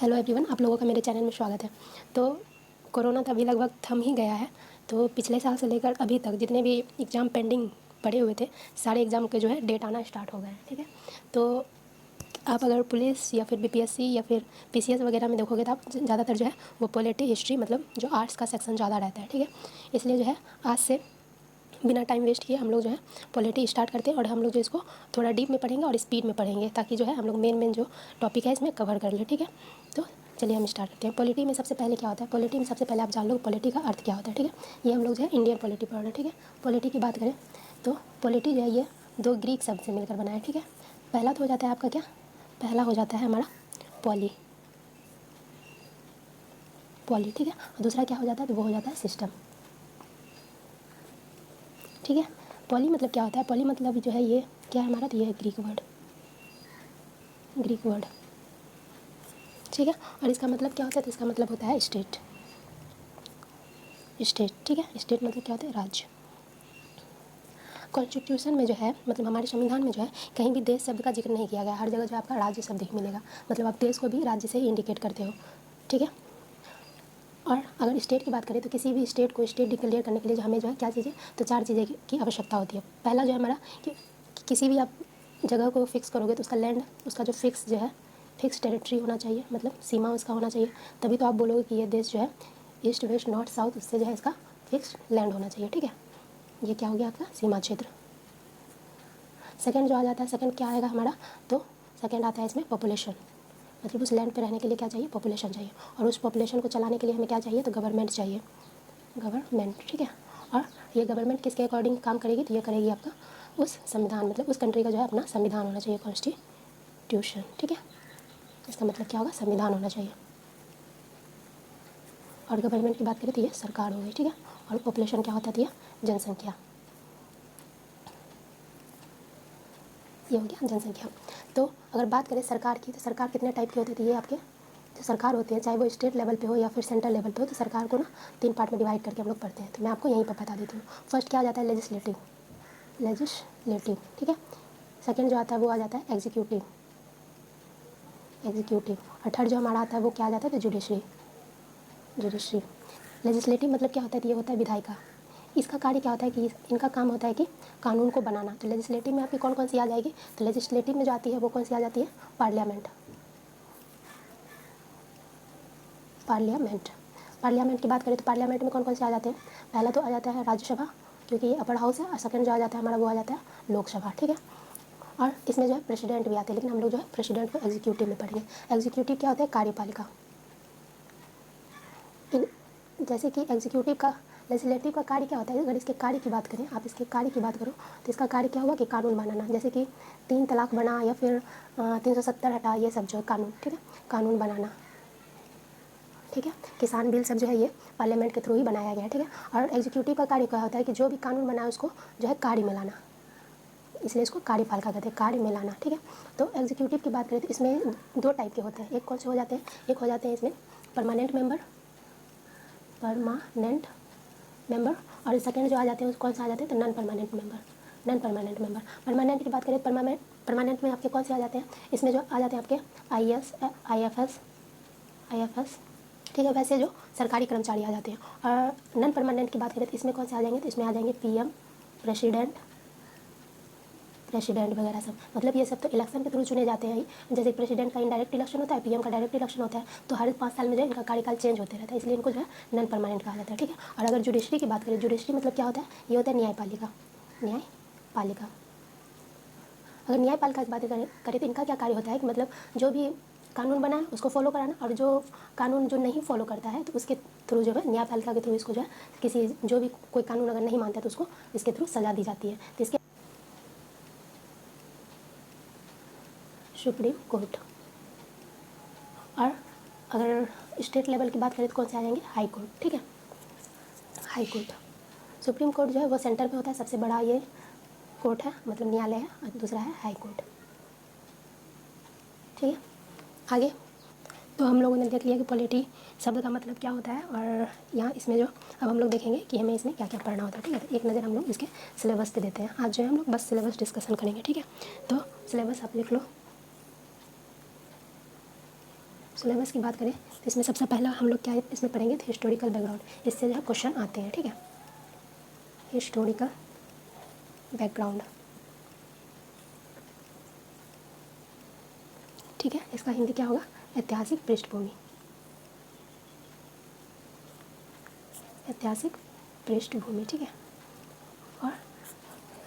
Hello everyone, आप लोगों का मेरे चैनल में स्वागत है। तो कोरोना तो अभी लगभग थम ही गया है। तो पिछले साल से लेकर अभी तक जितने भी एग्ज़ाम पेंडिंग पड़े हुए थे, सारे एग्ज़ाम के जो है डेट आना स्टार्ट हो गए हैं। ठीक है, तो आप अगर पुलिस या फिर बीपीएससी या फिर पीसीएस वगैरह में देखोगे तो आप ज़्यादातर जो है वो पॉलिटी हिस्ट्री मतलब जो आर्ट्स का सेक्शन ज़्यादा रहता है। ठीक है, इसलिए जो है आज से बिना टाइम वेस्ट किए हम लोग जो है पॉलिटी स्टार्ट करते हैं और हम लोग जो इसको थोड़ा डीप में पढ़ेंगे और स्पीड में पढ़ेंगे, ताकि जो है हम लोग मेन जो टॉपिक है इसमें कवर कर ले। ठीक है, तो चलिए हम स्टार्ट करते हैं। पॉलिटी में सबसे पहले क्या होता है, पॉलिटी में सबसे पहले आप जान लो पॉलिटी का अर्थ क्या होता है। ठीक है, ये हम लोग जो है इंडियन पॉलिटी पढ़ रहे हैं। ठीक है, पॉलिटी की बात करें तो पॉलिटी जो है ये दो ग्रीक शब्द से मिलकर बना है। ठीक है, पहला तो हो जाता है आपका क्या, पहला हो जाता है हमारा पॉली, पॉली। ठीक है, और दूसरा क्या हो जाता है, तो वो हो जाता है सिस्टम। ठीक है, पॉली मतलब क्या होता है, पॉली मतलब जो है ये क्या है हमारा, तो ये है ग्रीक वर्ड, ग्रीक वर्ड। ठीक है, और इसका मतलब क्या होता है, तो इसका मतलब होता है स्टेट, स्टेट। ठीक है, स्टेट मतलब क्या होता है, राज्य। कॉन्स्टिट्यूशन में जो है मतलब हमारे संविधान में जो है कहीं भी देश शब्द का जिक्र नहीं किया गया, हर जगह जो आपका राज्य शब्द ही मिलेगा, मतलब आप देश को भी राज्य से ही इंडिकेट करते हो। ठीक है, और अगर स्टेट की बात करें तो किसी भी स्टेट को स्टेट डिक्लेयर करने के लिए जो हमें जो है क्या चीज़ें, तो चार चीज़ें की आवश्यकता होती है। पहला जो है हमारा कि किसी भी आप जगह को फिक्स करोगे तो उसका लैंड, उसका जो फिक्स जो है फिक्स टेरिटरी होना चाहिए, मतलब सीमा उसका होना चाहिए, तभी तो आप बोलोगे कि ये देश जो है ईस्ट वेस्ट नॉर्थ साउथ, उससे जो है इसका फिक्स लैंड होना चाहिए। ठीक है, ये क्या हो गया आपका सीमा क्षेत्र। सेकंड जो आ जाता है, सेकंड क्या आएगा हमारा, तो सेकंड आता है इसमें पॉपुलेशन, मतलब उस लैंड पे रहने के लिए क्या चाहिए, पॉपुलेशन चाहिए, और उस पॉपुलेशन को चलाने के लिए हमें क्या चाहिए, तो गवर्नमेंट चाहिए, गवर्नमेंट। ठीक है, और ये गवर्नमेंट किसके अकॉर्डिंग काम करेगी, तो ये करेगी आपका उस संविधान, मतलब उस कंट्री का जो है अपना संविधान होना चाहिए, कॉन्स्टिट्यूशन। ठीक है, इसका मतलब क्या होगा, संविधान होना चाहिए। और गवर्नमेंट की बात करें तो ये सरकार हो गई। ठीक है, और पॉपुलेशन क्या होता है, तो ये जनसंख्या, ये हो गया जनसंख्या। तो अगर बात करें सरकार की, तो सरकार कितने टाइप की होती है, तो ये आपके जो सरकार होती है, चाहे वो स्टेट लेवल पे हो या फिर सेंट्रल लेवल पे हो, तो सरकार को ना तीन पार्ट में डिवाइड करके हम लोग पढ़ते हैं। तो मैं आपको यहीं पर बता देती हूँ। फर्स्ट क्या आ जाता है, लेजिस्लेटिव, लेजिस्लेटिव। ठीक है, सेकंड जो आता है वो आ जाता है एग्जीक्यूटिव, एग्जीक्यूटिव। और थर्ड जो हमारा आता है वो क्या आ जाता है, तो जुडिशरी, जुडिशरी। लेजिस्लेटिव मतलब क्या होता है, तो ये होता है विधायिका। इसका कार्य क्या होता है कि इनका काम होता है कि कानून को बनाना। तो लेजिस्लेटिव में आपकी कौन कौन सी आ जाएगी, तो लेजिस्लेटिव में जो आती है वो कौन सी आ जाती है, पार्लियामेंट, पार्लियामेंट। पार्लियामेंट की बात करें तो पार्लियामेंट में कौन कौन से आ जाते हैं, पहला तो आ जाता है राज्यसभा, क्योंकि ये अपर हाउस है, और सेकंड जो आ जाता है हमारा वो आ जाता है लोकसभा। ठीक है, और इसमें जो है प्रेसिडेंट भी आते हैं, लेकिन हम लोग जो है प्रेसिडेंट को एग्जीक्यूटिव में पढ़ेंगे। एग्जीक्यूटिव क्या होता है, कार्यपालिका। इन जैसे कि एग्जीक्यूटिव का, लेजिस्लेटिव का कार्य क्या होता है, अगर इसके कार्य की बात करें, आप इसके कार्य की बात करो तो इसका कार्य क्या हुआ कि कानून बनाना, जैसे कि 3 तलाक बना या फिर 370 हटा, ये सब जो है कानून। ठीक है, कानून बनाना। ठीक है, किसान बिल सब जो है ये पार्लियामेंट के थ्रू ही बनाया गया है। ठीक है, और एग्जीक्यूटिव का कार्य क्या होता है कि जो भी कानून बना है उसको जो है कार्य में लाना, इसलिए इसको कार्यपालिका कहते हैं, कार्य में लाना। ठीक है, तो एग्जीक्यूटिव की बात करें तो इसमें दो टाइप के होते हैं, एक कौन से हो जाते हैं, एक हो जाते हैं इसमें परमानेंट मेंबर, परमानेंट मेंबर, और सेकंड जो आ जाते हैं कौन से आ जाते हैं, तो non permanent member, non permanent member. Permanent की बात करें, परमानेंट में आपके कौन से आ जाते हैं, इसमें जो आ जाते हैं आपके आईएएस, आईएफएस, आईएफएस। ठीक है, वैसे जो सरकारी कर्मचारी आ जाते हैं। और नॉन परमानेंट की बात करें तो इसमें कौन से आ जाएंगे, तो इसमें आ जाएंगे पीएम, प्रेसिडेंट, प्रेसिडेंट वगैरह सब, मतलब ये सब तो इलेक्शन के थ्रू चुने जाते हैं। जैसे प्रेसिडेंट का इनडायरेक्ट इलेक्शन होता है, पीएम का डायरेक्ट इलेक्शन होता है, तो हर 5 साल में जो है इनका कार्यकाल चेंज होते रहता है, इसलिए इनको जो है नॉन परमानेंट कहा जाता है। ठीक है, और अगर जुडिशरी की बात करें, जुडिशरी मतलब क्या होता है, ये होता है न्यायपालिका, न्यायपालिका। अगर न्यायपालिका की बात करें तो इनका क्या कार्य होता है कि मतलब जो भी कानून बना है उसको फॉलो कराना, और जो कानून जो नहीं फॉलो करता है तो उसके थ्रू जो है न्यायपालिका के थ्रू इसको जो है किसी जो भी कोई कानून अगर नहीं मानता है तो उसको इसके थ्रू सजा दी जाती है। तो इसके सुप्रीम कोर्ट। और अगर स्टेट लेवल की बात करें तो कौन से आ जाएंगे, हाई कोर्ट। ठीक है, हाई कोर्ट। सुप्रीम कोर्ट जो है वो सेंटर में होता है, सबसे बड़ा ये कोर्ट है, मतलब न्यायालय है, और दूसरा है हाई कोर्ट। ठीक है, आगे तो हम लोगों ने देख लिया कि पॉलिटी शब्द का मतलब क्या होता है, और यहाँ इसमें जो अब हम लोग देखेंगे कि हमें इसमें क्या क्या पढ़ना होता है। ठीक है, तो एक नज़र हम लोग इसके सिलेबस पे देते हैं। आज जो है हम लोग बस सिलेबस डिस्कशन करेंगे। ठीक है, तो सिलेबस आप लिख लो, सिलेबस की बात करें तो इसमें सबसे पहला हम लोग क्या इसमें पढ़ेंगे तो हिस्टोरिकल बैकग्राउंड, इससे जो है क्वेश्चन आते हैं, ठीक है। हिस्टोरिकल बैकग्राउंड, ठीक है। इसका हिंदी क्या होगा, ऐतिहासिक पृष्ठभूमि, ऐतिहासिक पृष्ठभूमि, ठीक है। और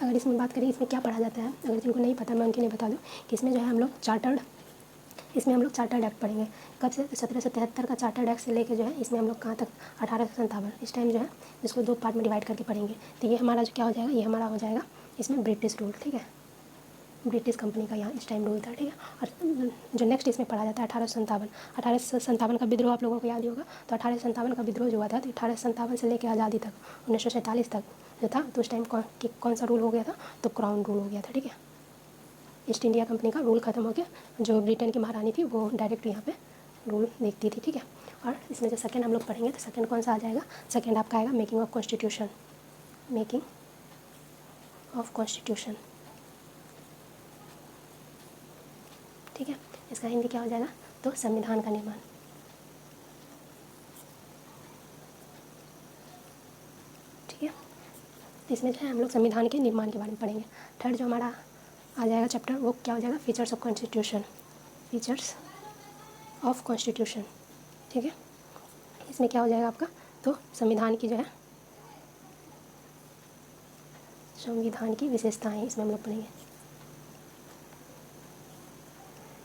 अगर इसमें बात करें इसमें क्या पढ़ा जाता है, अगर जिनको नहीं पता मैं उनके लिए बता दूं कि इसमें जो है हम लोग चार्टर्ड एक्ट पढ़ेंगे। कब से, 1773 का चार्टर्ड एक्ट से लेके जो है इसमें हम लोग कहाँ तक 1857, इस टाइम जो है इसको 2 पार्ट में डिवाइड करके पढ़ेंगे। तो ये हमारा जो क्या हो जाएगा, ये हमारा हो जाएगा इसमें ब्रिटिश रूल, ठीक है। ब्रिटिश कंपनी का यहाँ इस टाइम रूल था, ठीक है। और जो नेक्स्ट इसमें पढ़ा जाता है 1857 का विद्रोह आप लोगों को याद ही होगा। तो 1857 का विद्रोह जो हुआ था, तो 1857 से लेकर आज़ादी तक 1947 तक जो था, तो उस टाइम कौन सा रूल हो गया था, तो क्राउन रूल हो गया था, ठीक है। ईस्ट इंडिया कंपनी का रूल ख़त्म हो गया, जो ब्रिटेन की महारानी थी वो डायरेक्ट यहाँ पे रूल देखती थी, ठीक है। और इसमें जो सेकंड हम लोग पढ़ेंगे तो सेकंड कौन सा आ जाएगा, सेकंड आपका आएगा making of constitution, making of constitution, ठीक है। इसका हिंदी क्या हो जाएगा, तो संविधान का निर्माण, ठीक है। इसमें जो है हम लोग संविधान के निर्माण के बारे में पढ़ेंगे। थर्ड जो हमारा आ जाएगा चैप्टर वो क्या हो जाएगा, features of constitution, features of constitution, ठीक है। इसमें क्या हो जाएगा आपका, तो संविधान की जो है संविधान की विशेषताएं इसमें हम लोग पढ़ेंगे।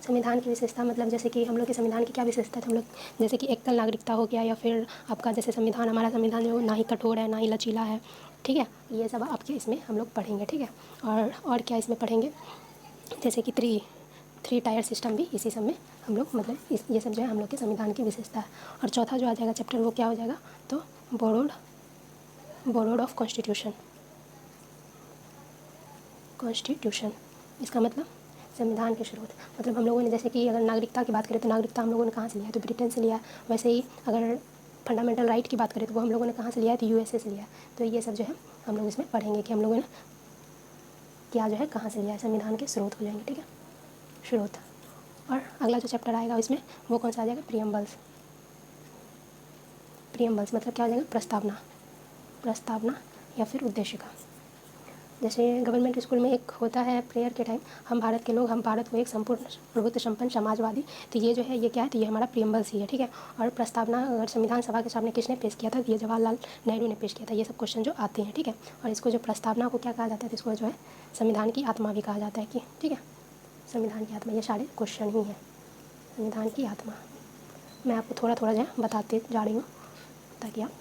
संविधान की विशेषता मतलब जैसे कि हम लोग के संविधान की क्या विशेषता है, हम लोग जैसे कि एकल नागरिकता हो गया, या फिर आपका जैसे संविधान, हमारा संविधान जो ना ही कठोर है ना ही लचीला है, ठीक है। ये सब आपके इसमें हम लोग पढ़ेंगे, ठीक है। और क्या इसमें पढ़ेंगे, जैसे कि थ्री टायर सिस्टम भी इसी सब में हम लोग मतलब ये सब जो है हम लोग के संविधान की विशेषता है। और चौथा जो आ जाएगा चैप्टर वो क्या हो जाएगा, तो बोरोड ऑफ कॉन्स्टिट्यूशन, कॉन्स्टिट्यूशन इसका मतलब संविधान के स्रोत। मतलब हम लोगों ने जैसे कि अगर नागरिकता की बात करें तो नागरिकता हम लोगों ने कहाँ से लिया है, तो ब्रिटेन से लिया है। वैसे ही अगर फंडामेंटल राइट की बात करें तो वो हम लोगों ने कहाँ से लिया है, तो यूएसए से लिया है। तो ये सब जो है हम लोग इसमें पढ़ेंगे कि हम लोगों ने क्या जो है कहाँ से लिया है, संविधान के स्रोत हो जाएंगे, ठीक है, स्रोत। और अगला जो चैप्टर आएगा इसमें वो कौन सा आ जाएगा, प्रियम्बल्स। प्रियम्बल्स मतलब क्या हो जाएगा, प्रस्तावना, प्रस्तावना या फिर उद्देशिका। जैसे गवर्नमेंट स्कूल में एक होता है प्रेयर के टाइम, हम भारत के लोग, हम भारत को एक संपूर्ण प्रभुत्व संपन्न समाजवादी, तो ये जो है ये क्या है, तो ये हमारा प्रियम्बल्स ही है, ठीक है। और प्रस्तावना अगर संविधान सभा के सामने किसने पेश किया था, तो ये जवाहरलाल नेहरू ने पेश किया था। ये सब क्वेश्चन जो आते हैं, ठीक है। और इसको जो प्रस्तावना को क्या कहा जाता है, तो इसको जो है संविधान की आत्मा भी कहा जाता है, कि ठीक है, संविधान की आत्मा, ये सारे क्वेश्चन ही हैं, संविधान की आत्मा। मैं आपको थोड़ा थोड़ा जो है बताते जा रही हूँ ताकि आप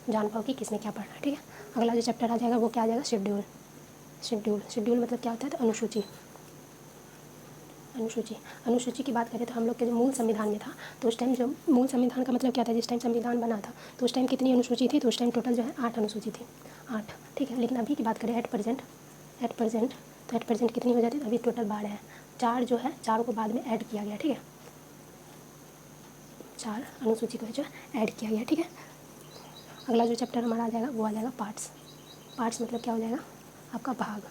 जान पाओ कि किसमें क्या पढ़ना है, ठीक है। अगला जो चैप्टर आ जाएगा वो क्या आ जाएगा, शेड्यूल। शेड्यूल मतलब क्या होता है, तो अनुसूची। अनुसूची की बात करें तो हम लोग के जो मूल संविधान में था, तो उस टाइम जो मूल संविधान का मतलब क्या था, जिस टाइम संविधान बना था तो उस टाइम कितनी अनुसूची थी, तो उस टाइम टोटल जो है 8 अनुसूची थी, 8, ठीक है। लेकिन अभी की बात करें एट प्रेजेंट कितनी हो जाती है, अभी टोटल 12 है। 4 जो है 4 को बाद में ऐड किया गया, ठीक है, 4 अनुसूची को जो ऐड किया गया, ठीक है। अगला जो चैप्टर हमारा आ जाएगा वो आ जाएगा पार्ट्स मतलब क्या हो जाएगा, आपका भाग,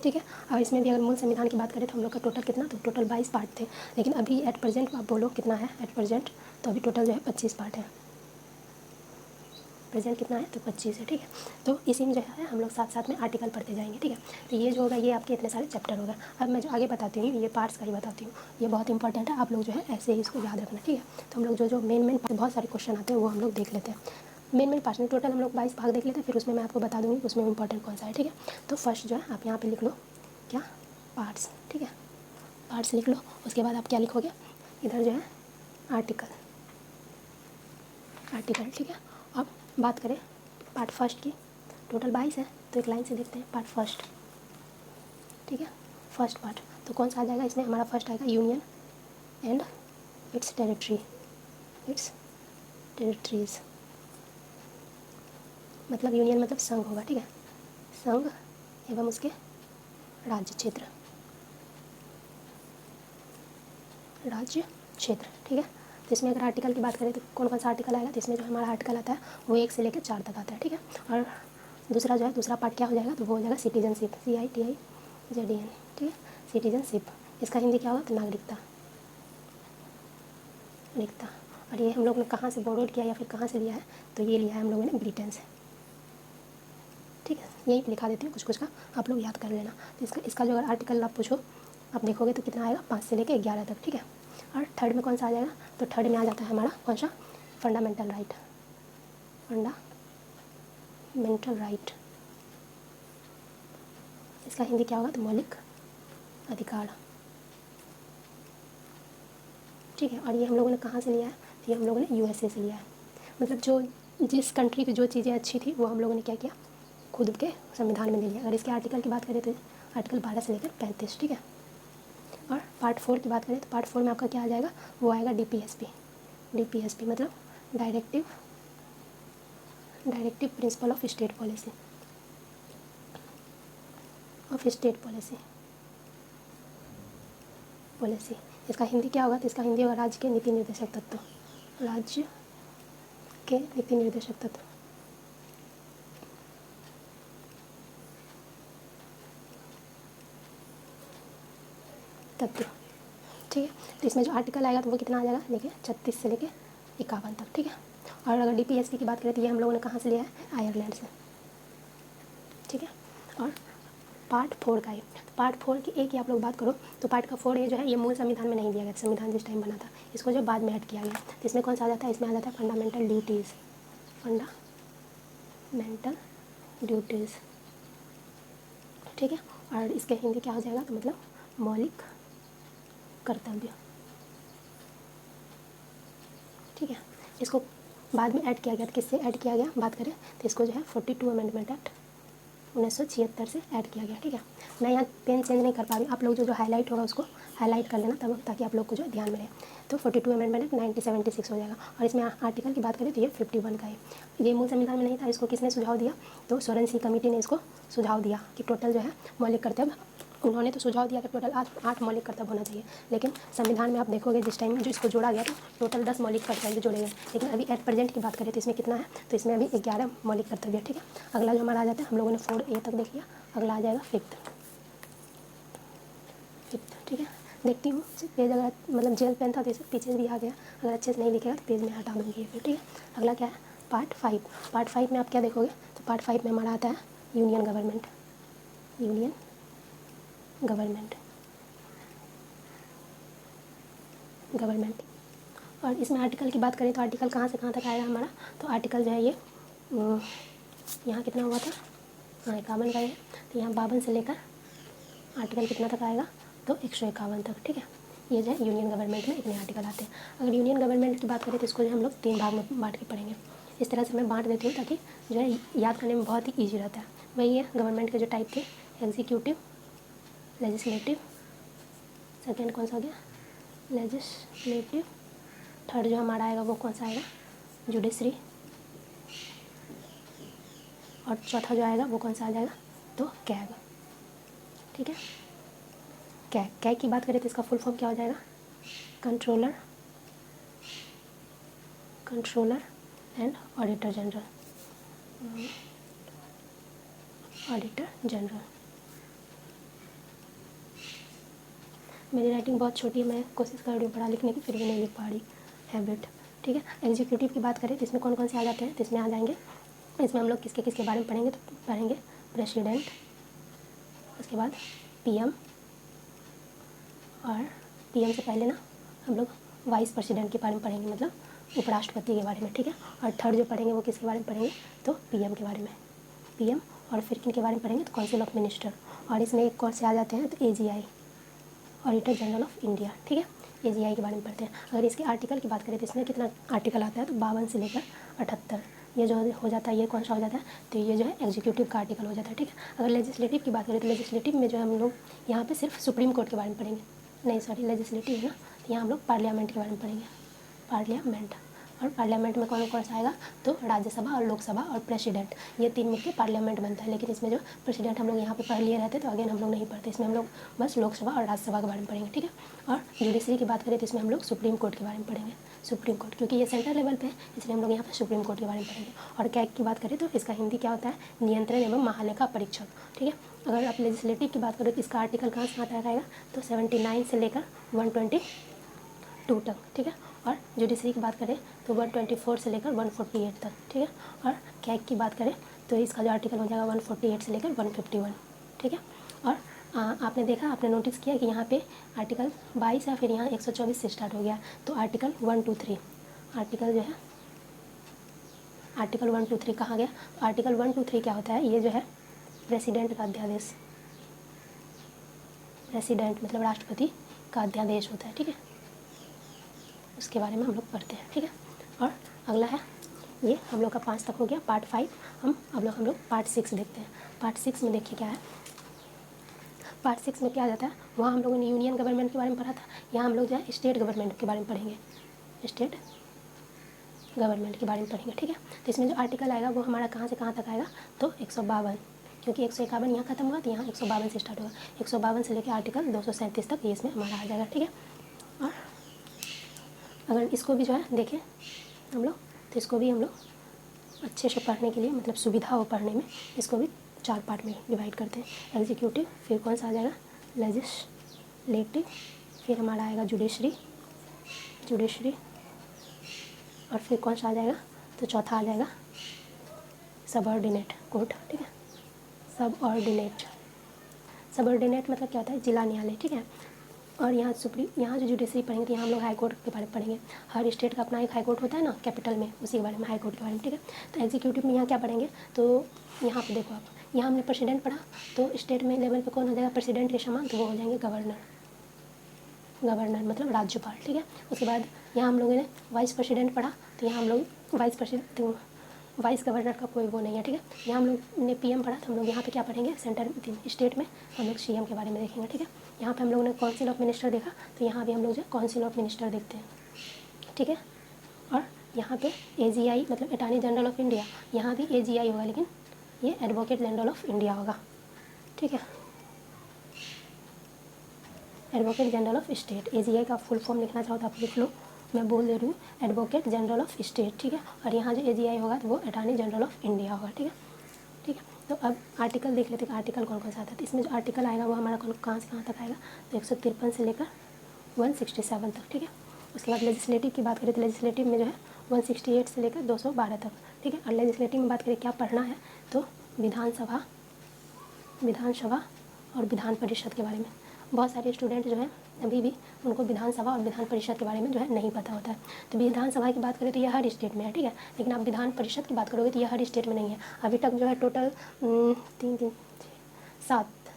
ठीक है। और इसमें भी अगर मूल संविधान की बात करें तो हम लोग का टोटल कितना, तो टोटल 22 पार्ट थे। लेकिन अभी एट प्रेजेंट आप बोलो कितना है एट प्रेजेंट, तो अभी टोटल जो है 25 पार्ट है। प्रेजेंट कितना है, तो 25 है, ठीक है। तो इसी में जो है हम लोग साथ साथ में आर्टिकल पढ़ते जाएंगे, ठीक है। तो ये जो होगा ये आपके इतने सारे चैप्टर होगा। अब मैं जो आगे बताती हूँ ये पार्ट्स का ही बताती हूँ, ये बहुत इंपॉर्टेंट है, आप लोग जो है ऐसे ही इसको याद रखना, ठीक है। तो हम लोग जो मेन बहुत सारे क्वेश्चन आते हैं वो हम लोग देख लेते हैं। मेन पार्ट्स में टोटल हम लोग 22 भाग देख लेते हैं, फिर उसमें मैं आपको बता दूँगी उसमें इंपॉर्टेंट कौन सा है, ठीक है। तो फर्स्ट जो है आप यहाँ पर लिख लो क्या, पार्ट्स, ठीक है, पार्ट्स लिख लो। उसके बाद आप क्या लिखोगे, इधर जो है आर्टिकल, ठीक है। अब बात करें पार्ट फर्स्ट की, टोटल 22 है, तो एक लाइन से देखते हैं पार्ट फर्स्ट, ठीक है। फर्स्ट पार्ट तो कौन सा आ जाएगा, इसमें हमारा फर्स्ट आएगा यूनियन एंड इट्स टेरिटरीज, मतलब यूनियन मतलब संघ होगा, ठीक है, संघ एवं उसके राज्य क्षेत्र, ठीक है। तो इसमें अगर आर्टिकल की बात करें तो कौन कौन सा आर्टिकल आएगा, तो इसमें जो हमारा आर्टिकल आता है वो 1 से लेकर 4 तक आता है, ठीक है। और दूसरा जो है दूसरा पार्ट क्या हो जाएगा, तो वो हो जाएगा सिटीजनशिप, CITIZEN, ठीक है, सिटीजनशिप। इसका हिंदी क्या होगा, तो नागरिकता, रिक्ता। और ये हम लोग ने कहाँ से बोरोड किया या फिर कहाँ से लिया है, तो ये लिया है हम लोगों ने ब्रिटेन से। ठीक है, यहीं पे लिखा देती हूँ, कुछ कुछ का आप लोग याद कर लेना। तो इसका जो अगर आर्टिकल आप पूछो, आप देखोगे तो कितना आएगा, 5 से लेकर 11 तक। ठीक है, और थर्ड में कौन सा आ जाएगा, तो थर्ड में आ जाता है हमारा कौन सा, फंडामेंटल राइट। फंडामेंटल राइट, इसका हिंदी क्या होगा, तो मौलिक अधिकार। ठीक है, और ये हम लोगों ने कहाँ से लिया है, तो ये हम लोगों ने यूएसए से लिया है। मतलब जो जिस कंट्री की जो चीज़ें अच्छी थी वो हम लोगों ने क्या किया, खुद के संविधान में ले लिया। अगर इसके आर्टिकल की बात करें तो आर्टिकल 12 से लेकर 35। ठीक है, और पार्ट 4 की बात करें तो पार्ट 4 में आपका क्या आ जाएगा, वो आएगा डीपीएसपी। डीपीएसपी मतलब directive principle of state policy, policy. इसका हिंदी क्या होगा, तो इसका हिंदी होगा राज्य के नीति निर्देशक तत्व। राज्य के नीति निर्देशक तत्व। ठीक है, तो इसमें जो आर्टिकल आएगा तो वो कितना आ जाएगा, देखिए 36 से लेके 51 तक। ठीक है, और अगर डीपीएसपी की बात करें तो ये हम लोगों ने कहाँ से लिया है, आयरलैंड से। ठीक है, और पार्ट 4 का है, पार्ट 4 की एक ही आप लोग बात करो तो पार्ट का 4 ये जो है ये मूल संविधान में नहीं दिया गया, संविधान जिस टाइम बना था, इसको जो बाद में ऐड किया गया। तो इसमें कौन सा आ जाता है, इसमें आ जाता है फंडामेंटल ड्यूटीज़। Fundamental duties. ठीक है, और इसके हिंदी क्या हो जाएगा, तो मतलब मौलिक कर्तव्य। ठीक है, इसको बाद में ऐड किया गया, तो किससे ऐड किया गया बात करें तो इसको जो है 42 अमेंडमेंट एक्ट 1976 से ऐड किया गया। ठीक है, मैं यहाँ पेन चेंज नहीं कर पा रही हूँ, आप लोग जो हाईलाइट होगा उसको हाईलाइट कर लेना तब, ताकि आप लोग को जो ध्यान में रहे। तो 42 अमेंडमेंट एक्ट 1976 हो जाएगा। और इसमें आर्टिकल की बात करें तो ये 51 का है। ये मूल संविधान में नहीं था, इसको किसने सुझाव दिया, तो सोरेन सी कमेटी ने इसको सुझाव दिया कि टोटल जो है मौलिक कर्तव्य, उन्होंने तो सुझाव दिया कि टोटल 8 मौलिक कर्तव्य होना चाहिए, लेकिन संविधान में आप देखोगे जिस टाइम जो इसको जोड़ा गया तो टोटल 10 मौलिक कर्तव्य जोड़े गए। लेकिन अभी एट प्रेजेंट की बात करें तो इसमें कितना है, तो इसमें अभी 11 मौलिक कर्तव्य। ठीक है, अगला जो हमारा आ जाता है, हम लोगों ने 4A तक देख लिया, अगला आ जाएगा 5th। ठीक है, देखती हूँ पेज, अगर मतलब जेल पेन था तो इसे पीछे भी आ गया, अगर अच्छे से नहीं दिखेगा तो पेज में हटा दूँगी फिर। ठीक है, अगला क्या है, पार्ट 5। पार्ट 5 में आप क्या देखोगे, तो पार्ट 5 में हमारा आता है यूनियन गवर्नमेंट। और इसमें आर्टिकल की बात करें तो आर्टिकल कहाँ से कहाँ तक आएगा हमारा, तो आर्टिकल जो है ये यहाँ कितना हुआ था, हाँ 51 का है, तो यहाँ 52 से लेकर आर्टिकल कितना तक आएगा, तो 151 तक। ठीक है, ये जो है यूनियन गवर्नमेंट में इतने आर्टिकल आते हैं। अगर यूनियन गवर्नमेंट की बात करें तो इसको जो हम लोग 3 भाग में बांट के पढ़ेंगे। इस तरह से मैं बांट देती हूँ ताकि जो है याद करने में बहुत ही ईजी रहता है। वही है, गवर्नमेंट के जो टाइप थे, एग्जीक्यूटिव, लेजिस्लेटिव, सेकेंड कौन सा हो गया, लेजिस्लेटिव, थर्ड जो हमारा आएगा वो कौन सा आएगा, जुडिशरी, और चौथा जो आएगा वो कौन सा आ जाएगा, तो कैग। ठीक है, कैग की बात करें तो इसका फुल फॉर्म क्या हो जाएगा, कंट्रोलर एंड ऑडिटर जनरल। मेरी राइटिंग बहुत छोटी है, मैं कोशिश कर रही हूँ पढ़ा लिखने की, फिर भी नहीं लिख पा रही, हैबिट। ठीक है, एग्जीक्यूटिव की बात करें तो इसमें कौन कौन से आ जाते हैं, तो इसमें आ जाएंगे, इसमें हम लोग किसके किसके बारे में पढ़ेंगे, तो पढ़ेंगे प्रेसिडेंट, उसके बाद पीएम, और पीएम से पहले ना हम लोग वाइस प्रेसिडेंट के बारे में पढ़ेंगे, मतलब उपराष्ट्रपति के बारे में। ठीक है, और थर्ड जो पढ़ेंगे वो किसके बारे में पढ़ेंगे, तो पीएम के बारे में, पीएम। और फिर किन के बारे में पढ़ेंगे, तो काउंसिल ऑफ मिनिस्टर। और इसमें एक कौन से आ जाते हैं, तो AGI, auditor general of India. ठीक है, एजीआई के बारे में पढ़ते हैं। अगर इसके आर्टिकल की बात करें तो इसमें कितना आर्टिकल आता है, तो 52 से लेकर 78। ये जो हो जाता है, ये कौन सा हो जाता है, तो ये जो है एग्जीक्यूटिव का आर्टिकल हो जाता है। ठीक है, अगर लेजिस्लेटिव की बात करें तो लेजिस्लेटिव में जो है हम लोग यहाँ पे सिर्फ सुप्रीम कोर्ट के बारे में पढ़ेंगे, नहीं सॉरी लेजिस्लेटिव है ना, तो यहाँ हम लोग पार्लियामेंट के बारे में पढ़ेंगे, पार्लियामेंट। और पार्लियामेंट में कौन कौन सा आएगा, तो राज्यसभा और लोकसभा और प्रेसिडेंट, ये 3 मिलकर पार्लियामेंट बनता है। लेकिन इसमें जो प्रेसिडेंट हम लोग यहाँ पे पढ़ लिए रहते, तो अगेन हम लोग नहीं पढ़ते, इसमें हम लोग बस लोकसभा और राज्यसभा के बारे में पढ़ेंगे। ठीक है, और जुडिशरी की बात करें तो इसमें हम लोग सुप्रीम कोर्ट के बारे में पढ़ेंगे, सुप्रीम कोर्ट, क्योंकि ये सेंट्रल लेवल पे है, इसलिए हम लोग यहाँ पर सुप्रीम कोर्ट के बारे में पढ़ेंगे। और कैग की बात करें तो इसका हिंदी क्या होता है, नियंत्रण एवं महालेखा परीक्षक। ठीक है, अगर आप लेजिस्लेटिव की बात करें तो इसका आर्टिकल कहाँ से कहाँ तक आएगा, तो 79 से लेकर 2 तक, ठीक है। और जुडिशरी की बात करें तो 124 से लेकर 148 तक, ठीक है। और कैग की बात करें तो इसका जो आर्टिकल हो जाएगा 148 से लेकर 151, ठीक है। और आपने देखा, आपने नोटिस किया कि यहाँ पे आर्टिकल 22 है, फिर यहाँ 124 से स्टार्ट हो गया, तो आर्टिकल 1 2 3 आर्टिकल जो है आर्टिकल 1 2 3 कहाँ गया। आर्टिकल 1 2 3 क्या होता है, ये जो है प्रेसिडेंट का अध्यादेश, प्रेसिडेंट मतलब राष्ट्रपति का अध्यादेश होता है, ठीक है। उसके बारे में हम लोग पढ़ते हैं, ठीक है। और अगला है, ये हम लोग का 5 तक हो गया, पार्ट 5। हम लोग पार्ट 6 देखते हैं। पार्ट 6 में देखिए क्या है। पार्ट 6 में क्या आ जाता है, वहाँ हम लोगों ने यूनियन गवर्नमेंट के बारे में पढ़ा था, यहाँ हम लोग जो है स्टेट गवर्नमेंट के बारे में पढ़ेंगे, स्टेट गवर्नमेंट के बारे में पढ़ेंगे, ठीक है। तो इसमें जो आर्टिकल आएगा वो हमारा कहाँ से कहाँ तक आएगा, तो 152, क्योंकि 151 यहाँ खत्म हुआ तो यहाँ 152 से स्टार्ट होगा, 152 से लेकर आर्टिकल 237 तक ये इसमें हमारा आ जाएगा, ठीक है। और अगर इसको भी जो है देखें हम लोग, तो इसको भी हम लोग अच्छे से पढ़ने के लिए, मतलब सुविधा हो पढ़ने में, इसको भी 4 पार्ट में डिवाइड करते हैं। एग्जीक्यूटिव, फिर कौन सा आ जाएगा, लेजिस्लेटिव, फिर हमारा आएगा जुडिशरी, और फिर कौन सा आ जाएगा, तो चौथा आ जाएगा सबऑर्डिनेट कोर्ट, ठीक है। सबऑर्डिनेट मतलब क्या होता है, जिला न्यायालय, ठीक है। और यहाँ जो जुडिशरी पढ़ेंगे तो यहाँ हम लोग हाई कोर्ट के बारे में पढ़ेंगे। हर स्टेट का अपना एक हाई कोर्ट होता है ना कैपिटल में, उसी के बारे में, हाई कोर्ट के बारे में, ठीक है। तो एग्जीक्यूटिव में यहाँ क्या पढ़ेंगे, तो यहाँ पे देखो आप, यहाँ हमने प्रेसिडेंट पढ़ा, तो स्टेट में लेवल पे कौन हो जाएगा, प्रेसिडेंट के समान, तो वो हो जाएंगे गवर्नर मतलब राज्यपाल, ठीक है। उसके बाद यहाँ हम लोगों ने वाइस प्रेसिडेंट पढ़ा, तो यहाँ हम लोग वाइस गवर्नर का कोई वो नहीं है, ठीक है। यहाँ हम लोग ने पीएम पढ़ा, तो हम लोग यहाँ पे क्या पढ़ेंगे, स्टेट में हम लोग सीएम के बारे में देखेंगे, ठीक है। यहाँ पे हम लोगों ने काउंसिल ऑफ मिनिस्टर देखा, तो यहाँ भी हम लोग जो काउंसिल ऑफ मिनिस्टर देखते हैं, ठीक है। और यहाँ पे AGI मतलब अटॉर्नी जनरल ऑफ इंडिया, यहाँ भी AGI होगा, लेकिन ये एडवोकेट जनरल ऑफ इंडिया होगा, ठीक है। Advocate general of state, AGI का फुल फॉर्म लिखना चाहो तो आप लिख लो, मैं बोल दे रही हूँ, एडवोकेट जनरल ऑफ स्टेट, ठीक है। और यहाँ जो AGI होगा तो वो अटॉर्नी जनरल ऑफ इंडिया होगा, ठीक है। तो अब आर्टिकल देख लेते हैं, आर्टिकल कौन कौन सा आता है। तो इसमें जो आर्टिकल आएगा वो हमारा कहाँ से कहाँ तक आएगा, तो 153 से लेकर 167 तक, ठीक है। उसके बाद लेजिस्लेटिव की बात करें तो लेजिस्लेटिव में जो है 168 से लेकर 212 तक, ठीक है। और लेजिस्लेटिव में बात करें क्या पढ़ना है, तो विधानसभा और विधान परिषद के बारे में। बहुत सारे स्टूडेंट जो है अभी भी उनको विधानसभा और विधान परिषद के बारे में जो है नहीं पता होता है। तो विधानसभा की बात करें तो यह हर स्टेट में है, ठीक है। लेकिन आप विधान परिषद की बात करोगे तो यह हर स्टेट में नहीं है। अभी तक जो है टोटल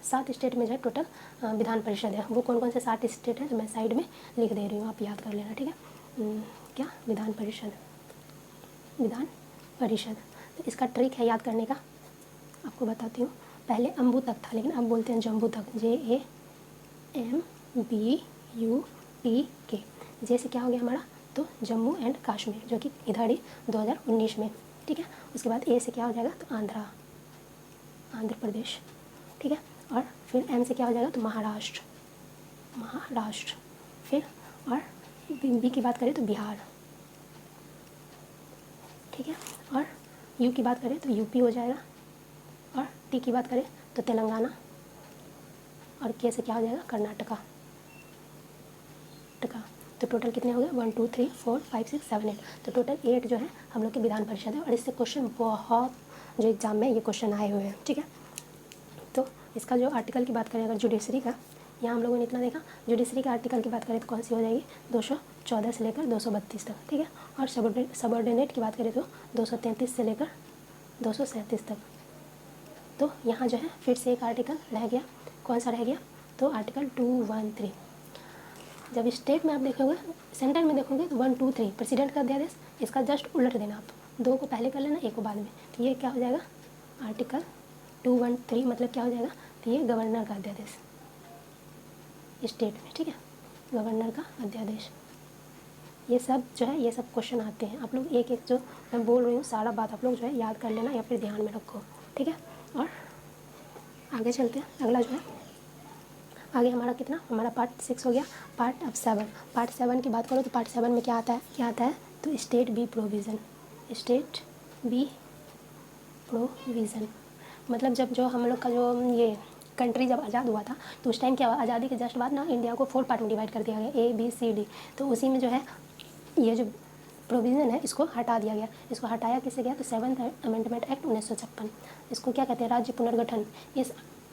7 स्टेट में जो है टोटल विधान परिषद है। वो कौन कौन से 7 स्टेट हैं तो मैं साइड में लिख दे रही हूँ, आप याद कर लेना, ठीक है। क्या विधान परिषद। तो इसका ट्रिक है याद करने का, आपको बताती हूँ। पहले अम्बू तक था, लेकिन अब बोलते हैं जम्बू तक, JAMBUTK। जैसे क्या हो गया हमारा, तो जम्मू एंड कश्मीर, जो कि इधर ही 2019 में, ठीक है। उसके बाद A से क्या हो जाएगा, तो आंध्र प्रदेश, ठीक है। और फिर M से क्या हो जाएगा, तो महाराष्ट्र। फिर और B की बात करें तो बिहार, ठीक है। और U की बात करें तो UP हो जाएगा। और T की बात करें तो तेलंगाना। और K से क्या हो जाएगा, कर्नाटका। तो टोटल कितने हो गए, 1 2 3 4 5 6 7 8। तो टोटल 8 जो है हम लोग के विधान परिषद है। और इससे क्वेश्चन बहुत जो एग्जाम में ये क्वेश्चन आए हुए हैं, ठीक है। तो इसका जो आर्टिकल की बात करें अगर जुडिशरी का, यहाँ हम लोगों ने इतना देखा। जुडिशरी के आर्टिकल की बात करें तो कौन सी हो जाएगी, 214 से लेकर 232 तक, ठीक है। और सबऑर्डिनेट की बात करें तो 233 से लेकर 237 तक। तो यहाँ जो है फिर से एक आर्टिकल रह गया, कौन सा रह गया, तो आर्टिकल 213। जब स्टेट में आप देखोगे, सेंटर में देखोगे तो 1 2 3 प्रेसिडेंट का अध्यादेश, इसका जस्ट उलट देना, आप 2 को पहले कर लेना, 1 को बाद में। तो ये क्या हो जाएगा, आर्टिकल 213 मतलब क्या हो जाएगा, तो ये गवर्नर का अध्यादेश स्टेट में, ठीक है, गवर्नर का अध्यादेश। ये सब जो है ये सब क्वेश्चन आते हैं। आप लोग एक एक जो मैं बोल रही हूँ सारा बात आप लोग जो है याद कर लेना या फिर ध्यान में रखो, ठीक है। और आगे चलते हैं, अगला जो है आगे हमारा कितना, हमारा पार्ट 6 हो गया। पार्ट 7 की बात करो तो पार्ट 7 में क्या आता है, तो स्टेट बी प्रोविज़न। मतलब जब जो हम लोग का जो ये कंट्री जब आज़ाद हुआ था तो उस टाइम क्या हुआ, आज़ादी के जस्ट बाद ना इंडिया को 4 पार्ट में डिवाइड कर दिया गया, ABCD। तो उसी में जो है ये जो प्रोविज़न है इसको हटा दिया गया। इसको हटाया किससे गया, तो 7th अमेंडमेंट एक्ट 1956। इसको क्या कहते हैं, राज्य पुनर्गठन।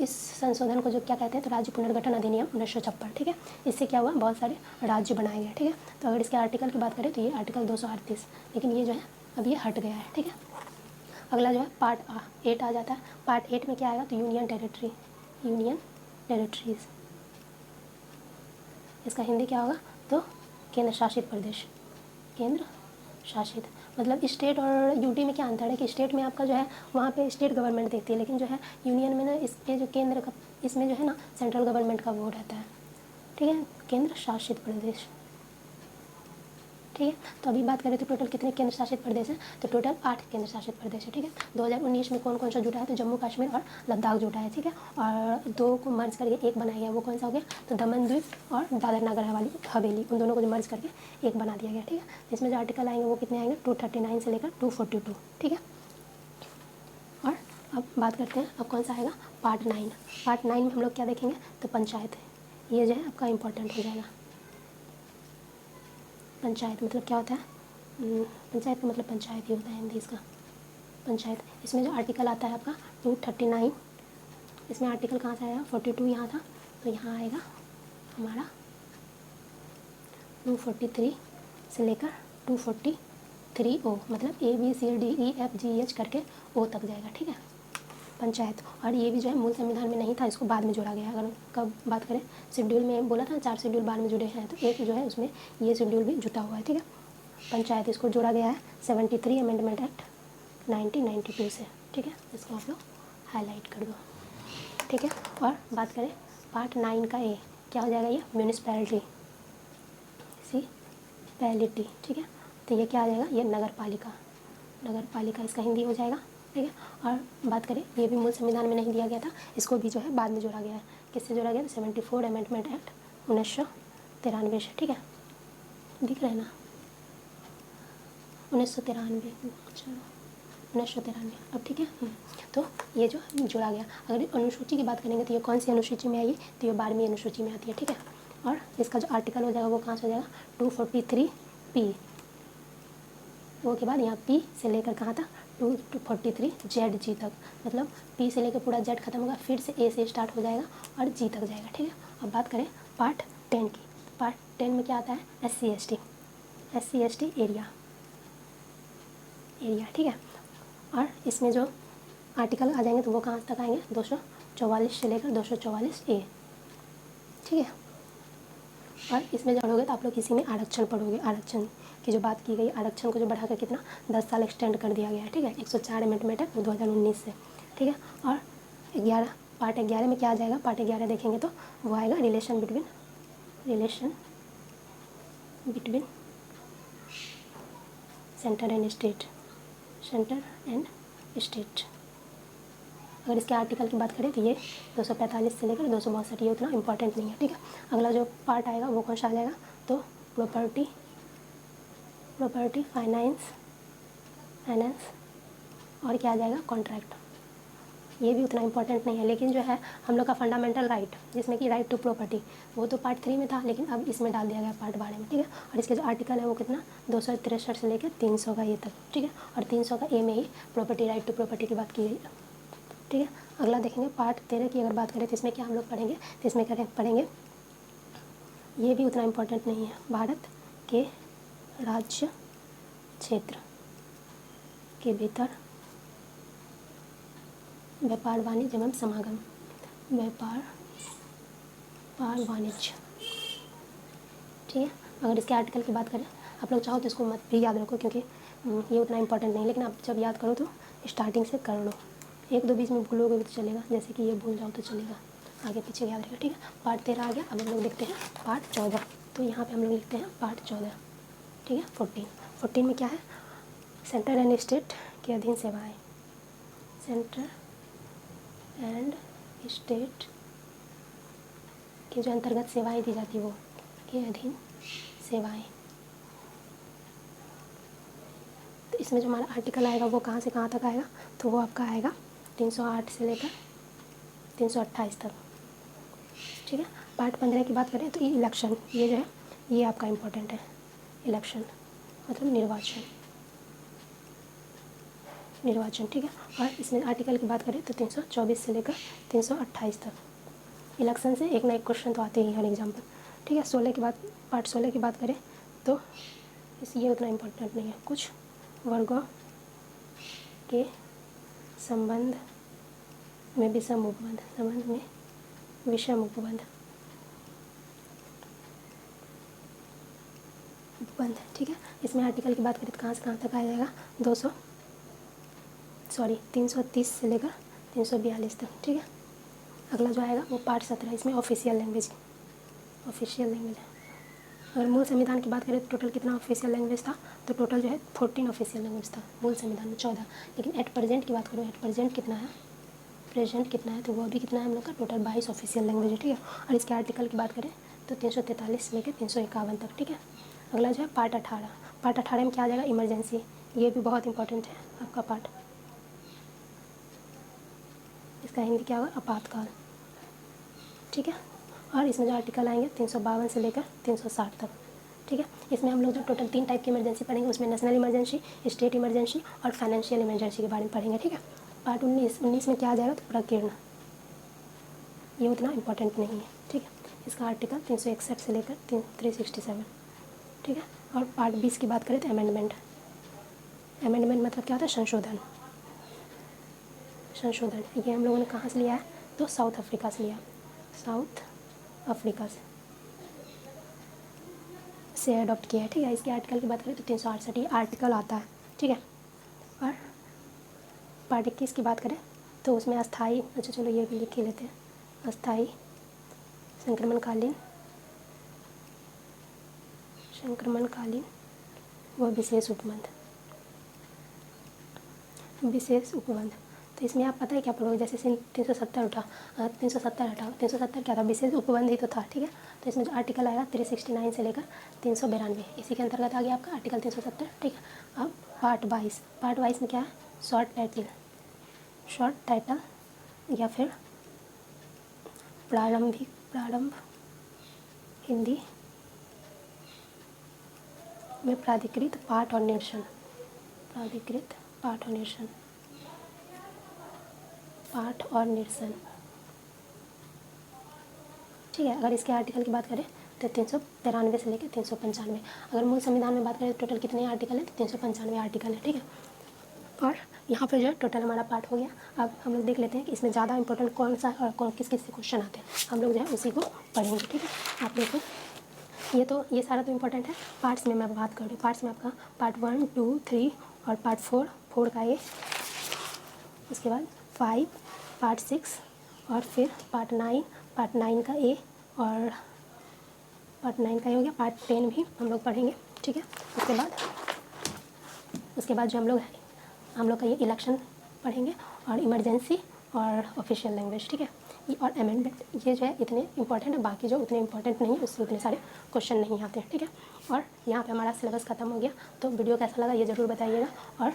इस संशोधन को जो क्या कहते हैं, तो राज्य पुनर्गठन अधिनियम 1956। ठीक है, इससे क्या हुआ, बहुत सारे राज्य बनाए गए। ठीक है, तो अगर इसके आर्टिकल की बात करें तो ये आर्टिकल 238, लेकिन ये जो है अब ये हट गया है। ठीक है, अगला जो है पार्ट 8 आ जाता है। पार्ट 8 में क्या आएगा, तो यूनियन टेरिटरीज। इसका हिंदी क्या होगा, तो केंद्र शासित प्रदेश। केंद्र शासित मतलब स्टेट और यूटी में क्या अंतर है कि स्टेट में आपका जो है वहाँ पे स्टेट गवर्नमेंट देखती है, लेकिन जो है यूनियन में ना इसमें जो केंद्र का, इसमें जो है ना सेंट्रल गवर्नमेंट का वो रहता है। ठीक है, केंद्र शासित प्रदेश। ठीक है, तो अभी बात करें तो टोटल कितने केंद्र शासित प्रदेश हैं, तो टोटल 8 केंद्र शासित प्रदेश है। ठीक है, 2019 में कौन कौन सा जुटा है, तो जम्मू कश्मीर और लद्दाख जुटा है। ठीक है, और 2 को मर्ज करके एक बनाया गया, वो कौन सा हो गया, तो दमन द्वीप और दादर नगर हवेली, उन दोनों को जो मर्ज करके एक बना दिया गया। ठीक है, इसमें जो आर्टिकल आएंगे वो कितने आएंगे, 239 से लेकर 242। ठीक है, और अब बात करते हैं, अब कौन सा आएगा, पार्ट 9। पार्ट 9 में हम लोग क्या देखेंगे, तो पंचायत है। ये जो है आपका इम्पोर्टेंट हो जाएगा। पंचायत मतलब क्या होता है, पंचायत का मतलब पंचायत ही होता है हिंदी इसका, पंचायत। इसमें जो आर्टिकल आता है आपका 239, इसमें आर्टिकल कहाँ से आया, 42 यहाँ था, तो यहाँ आएगा हमारा 243 से लेकर 243O, मतलब ABCDEFGH करके O तक जाएगा। ठीक है, पंचायत। और ये भी जो है मूल संविधान में नहीं था, इसको बाद में जोड़ा गया। अगर कब बात करें, शेड्यूल में बोला था 4 शेड्यूल बाद में जुड़े हैं, तो एक जो है उसमें ये शेड्यूल भी जुटा हुआ है। ठीक है, पंचायत, इसको जोड़ा गया है 73 अमेंडमेंट एक्ट 1992 से। ठीक है, इसको आप लोग हाईलाइट कर दो। ठीक है, और बात करें पार्ट 9 का ए, क्या हो जाएगा, ये म्यूनिसपैलिटी। ठीक है, तो ये क्या आ जाएगा, ये नगर पालिका इसका हिंदी हो जाएगा। ठीक है, और बात करें, ये भी मूल संविधान में नहीं दिया गया था, इसको भी जो है बाद में जोड़ा गया है। किससे जोड़ा गया, 74 अमेंडमेंट एक्ट 1993 से। ठीक है, दिख रहे हैं ना, 1993, चलो 1993। अब ठीक है, तो ये जो जोड़ा गया। अगर अनुसूची की बात करेंगे तो ये कौन सी अनुसूची में आई, तो ये 12वीं अनुसूची में आती है। ठीक है, और इसका जो आर्टिकल हो जाएगा वो कहाँ से हो जाएगा, 243P। वो के बाद यहाँ P से लेकर कहाँ तक, 243ZG तक, मतलब P से लेकर पूरा Z खत्म होगा, फिर से A से स्टार्ट हो जाएगा और G तक जाएगा। ठीक है, अब बात करें पार्ट 10 की। पार्ट 10 में क्या आता है, SC/ST एरिया। ठीक है, और इसमें जो आर्टिकल आ जाएंगे तो वो कहाँ तक आएंगे, 244 से लेकर 244A। ठीक है, और इसमें जो पढ़ोगे तो आप लोग इसी में आरक्षण पढ़ोगे। आरक्षण की जो बात की गई, आरक्षण को जो बढ़ाकर कितना 10 साल एक्सटेंड कर दिया गया है। ठीक है, 104 अमेंडमेंट है वो 2019 से। ठीक है, और 11 पार्ट 11 में क्या आ जाएगा, पार्ट 11 देखेंगे तो वो आएगा relation between centre and state. अगर इसके आर्टिकल की बात करें तो ये 245 से लेकर 262, ये उतना इंपॉर्टेंट नहीं है। ठीक है, अगला जो पार्ट आएगा वो कौन सा आ जाएगा, तो प्रॉपर्टी फाइनेंस और क्या आ जाएगा, कॉन्ट्रैक्ट। ये भी उतना इंपॉर्टेंट नहीं है, लेकिन जो है हम लोग का फंडामेंटल राइट, जिसमें कि राइट टू प्रॉपर्टी, वो तो पार्ट 3 में था, लेकिन अब इसमें डाल दिया गया पार्ट 12 में। ठीक है, और इसके जो आर्टिकल है वो कितना 263 से लेकर 300 का ये तक। ठीक है, और 300 का ए में ही प्रॉपर्टी, राइट टू प्रॉपर्टी की बात की गई। ठीक है, अगला देखेंगे पार्ट 13 की अगर बात करें तो इसमें क्या हम लोग पढ़ेंगे, तो इसमें पढ़ेंगे, ये भी उतना इम्पोर्टेंट नहीं है, भारत के राज्य क्षेत्र के भीतर व्यापार वाणिज्य एवं समागम, व्यापार वाणिज्य। ठीक है, अगर इसके आर्टिकल की बात करें, आप लोग चाहो तो इसको मत भी याद रखो, क्योंकि ये उतना इंपॉर्टेंट नहीं, लेकिन आप जब याद करो तो स्टार्टिंग से कर लो। 1-2 बीच में भूलोगे भी तो चलेगा, जैसे कि ये भूल जाओ तो चलेगा, आगे पीछे याद रहेगा। ठीक है, पार्ट 13 आ गया। अब हम लोग देखते हैं पार्ट 14, तो यहाँ पे हम लोग लिखते हैं पार्ट 14। ठीक है, 14 में क्या है, सेंटर एंड स्टेट के अधीन सेवाएं, सेंटर एंड स्टेट के जो अंतर्गत सेवाएं दी जाती वो के अधीन सेवाएं। तो इसमें जो हमारा आर्टिकल आएगा वो कहाँ से कहाँ तक आएगा, तो वो आपका आएगा 308 से लेकर 328 तक, ठीक है। पार्ट 15 की बात करें तो ये इलेक्शन, ये जो है ये आपका इम्पोर्टेंट है। इलेक्शन मतलब निर्वाचन, निर्वाचन, ठीक है। और इसमें आर्टिकल की बात करें तो 324 से लेकर 328 तक। इलेक्शन से एक ना एक क्वेश्चन तो आते ही हर एग्जाम पर, ठीक है। 16 की बात, पार्ट 16 की बात करें तो ये उतना इम्पोर्टेंट नहीं है। कुछ वर्गों के संबंध में विषम उपबंध, संबंध में विषम उपबंध, उपबंध, ठीक है। इसमें आर्टिकल की बात करें तो कहाँ से कहाँ तक आ जाएगा, 330 से लेकर 342 तक, ठीक है। अगला जो आएगा वो पार्ट 17, इसमें ऑफिशियल लैंग्वेज, ऑफिशियल लैंग्वेज है। अगर मूल संविधान की बात करें तो टोटल कितना ऑफिशियल लैंग्वेज था, तो टोटल जो है 14 ऑफिशियल लैंग्वेज था मूल संविधान में, 14। लेकिन एट प्रेजेंट की बात करो, एट प्रेजेंट कितना है, प्रेजेंट कितना है, तो वो भी कितना है हम लोग का, टोटल 22 ऑफिशियल लैंग्वेज है, ठीक है। और इसके आर्टिकल की बात करें तो 343 से लेकर 351 तक, ठीक है। अगला जो है पार्ट 18, पार्ट 18 में क्या आ जाएगा, इमरजेंसी, ये भी बहुत इंपॉर्टेंट है आपका पार्ट। इसका हिंदी क्या होगा, आपातकाल, ठीक है। और इसमें जो आर्टिकल आएंगे 352 से लेकर 360 तक, ठीक है। इसमें हम लोग जो टोटल 3 टाइप की इमरजेंसी पढ़ेंगे, उसमें नेशनल इमरजेंसी, स्टेट इमरजेंसी और फाइनेंशियल इमरजेंसी के बारे में पढ़ेंगे, ठीक है। पार्ट 19 में क्या आ जाएगा, तो प्रकीर्ण, ये उतना इम्पोर्टेंट नहीं है, ठीक है। इसका आर्टिकल 361 से लेकर 367, ठीक है। और पार्ट 20 की बात करें तो अमेंडमेंट, अमेंडमेंट मतलब क्या होता है, संशोधन, संशोधन। ये हम लोगों ने कहाँ से लिया है, तो साउथ अफ्रीका से लिया, साउथ अफ्रीका से अडॉप्ट किया है, ठीक है। इसके आर्टिकल की बात करें तो 368 ये आर्टिकल आता है, ठीक है। और पार्ट 21 की बात करें तो उसमें अस्थाई, अच्छा चलो ये भी लिख ही लेते हैं, अस्थाई संक्रमणकालीन, संक्रमणकालीन व विशेष उपबंध, विशेष उपबंध। तो इसमें आप पता है क्या पढ़ोगे, जैसे 370 उठा, 370 हटाओ, 370 क्या था, विशेष उपबंध ही तो था, ठीक है। तो इसमें जो आर्टिकल आएगा 369 से लेकर 392, इसी के अंतर्गत आ गया आपका आर्टिकल 370, ठीक है। अब पार्ट 22, पार्ट 22 में क्या है, शॉर्ट टाइटल, शॉर्ट टाइटल या फिर प्रारंभ हिंदी में प्राधिकृत पाठ और निरसन, प्राधिकृत पाठ और निरसन, पाठ और निरसन, ठीक है। अगर इसके आर्टिकल की बात करें तो 393 से लेकर 395। अगर मूल संविधान में बात करें तो टोटल कितने आर्टिकल हैं, तो 395 आर्टिकल है, ठीक है। और यहाँ पे जो है टोटल हमारा पार्ट हो गया। अब हम लोग देख लेते हैं कि इसमें ज़्यादा इंपॉर्टेंट कौन सा और कौन किस किस से क्वेश्चन आते हैं, हम लोग जो है उसी को पढ़ेंगे, ठीक है। आप देखो ये सारा तो इम्पोर्टेंट है। पार्ट्स में मैं बात कर रही हूँ, पार्ट्स में आपका पार्ट 1, 2, 3 और पार्ट 4 का ए, उसके बाद 5, पार्ट 6 और फिर पार्ट 9, पार्ट 9 का ए और पार्ट 9 का ए हो गया। पार्ट 10 भी हम लोग पढ़ेंगे, ठीक है। उसके बाद जो हम लोग का ये इलेक्शन पढ़ेंगे और इमरजेंसी और ऑफिशियल लैंग्वेज, ठीक है। और अमेंडमेंट, ये जो है इतने इंपॉर्टेंट है, बाकी जो उतने इंपॉर्टेंट नहीं है उससे उतने सारे क्वेश्चन नहीं आते हैं, ठीक है। और यहाँ पे हमारा सिलेबस खत्म हो गया। तो वीडियो कैसा लगा ये ज़रूर बताइएगा और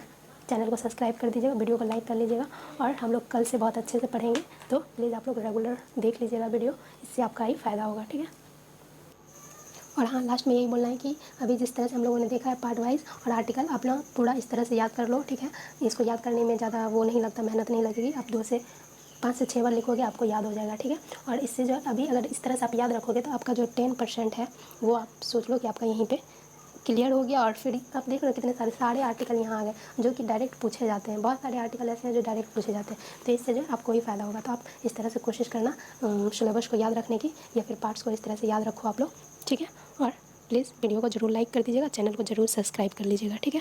चैनल को सब्सक्राइब कर दीजिएगा, वीडियो को लाइक कर लीजिएगा। और हम लोग कल से बहुत अच्छे से पढ़ेंगे, तो प्लीज़ आप लोग रेगुलर देख लीजिएगा वीडियो, इससे आपका ही फ़ायदा होगा, ठीक है। और हाँ, लास्ट में यही बोलना है कि अभी जिस तरह से हम लोगों ने देखा है पार्ट वाइज और आर्टिकल, आप लोग पूरा इस तरह से याद कर लो, ठीक है। इसको याद करने में ज़्यादा वो नहीं लगता, मेहनत नहीं लगेगी। आप 5 से 6 बार लिखोगे आपको याद हो जाएगा, ठीक है। और इससे जो अभी अगर इस तरह से आप याद रखोगे तो आपका जो 10% है वो आप सोच लो कि आपका यहीं पे क्लियर हो गया। और फिर आप देख रहे हो कितने सारे आर्टिकल यहाँ आ गए जो कि डायरेक्ट पूछे जाते हैं, बहुत सारे आर्टिकल ऐसे हैं जो डायरेक्ट पूछे जाते हैं। तो इससे जो आपको ही फ़ायदा होगा। तो आप इस तरह से कोशिश करना सिलेबस को याद रखने की, या फिर पार्ट्स को इस तरह से याद रखो आप लोग, ठीक है। और प्लीज़ वीडियो को ज़रूर लाइक कर दीजिएगा, चैनल को ज़रूर सब्सक्राइब कर लीजिएगा, ठीक है।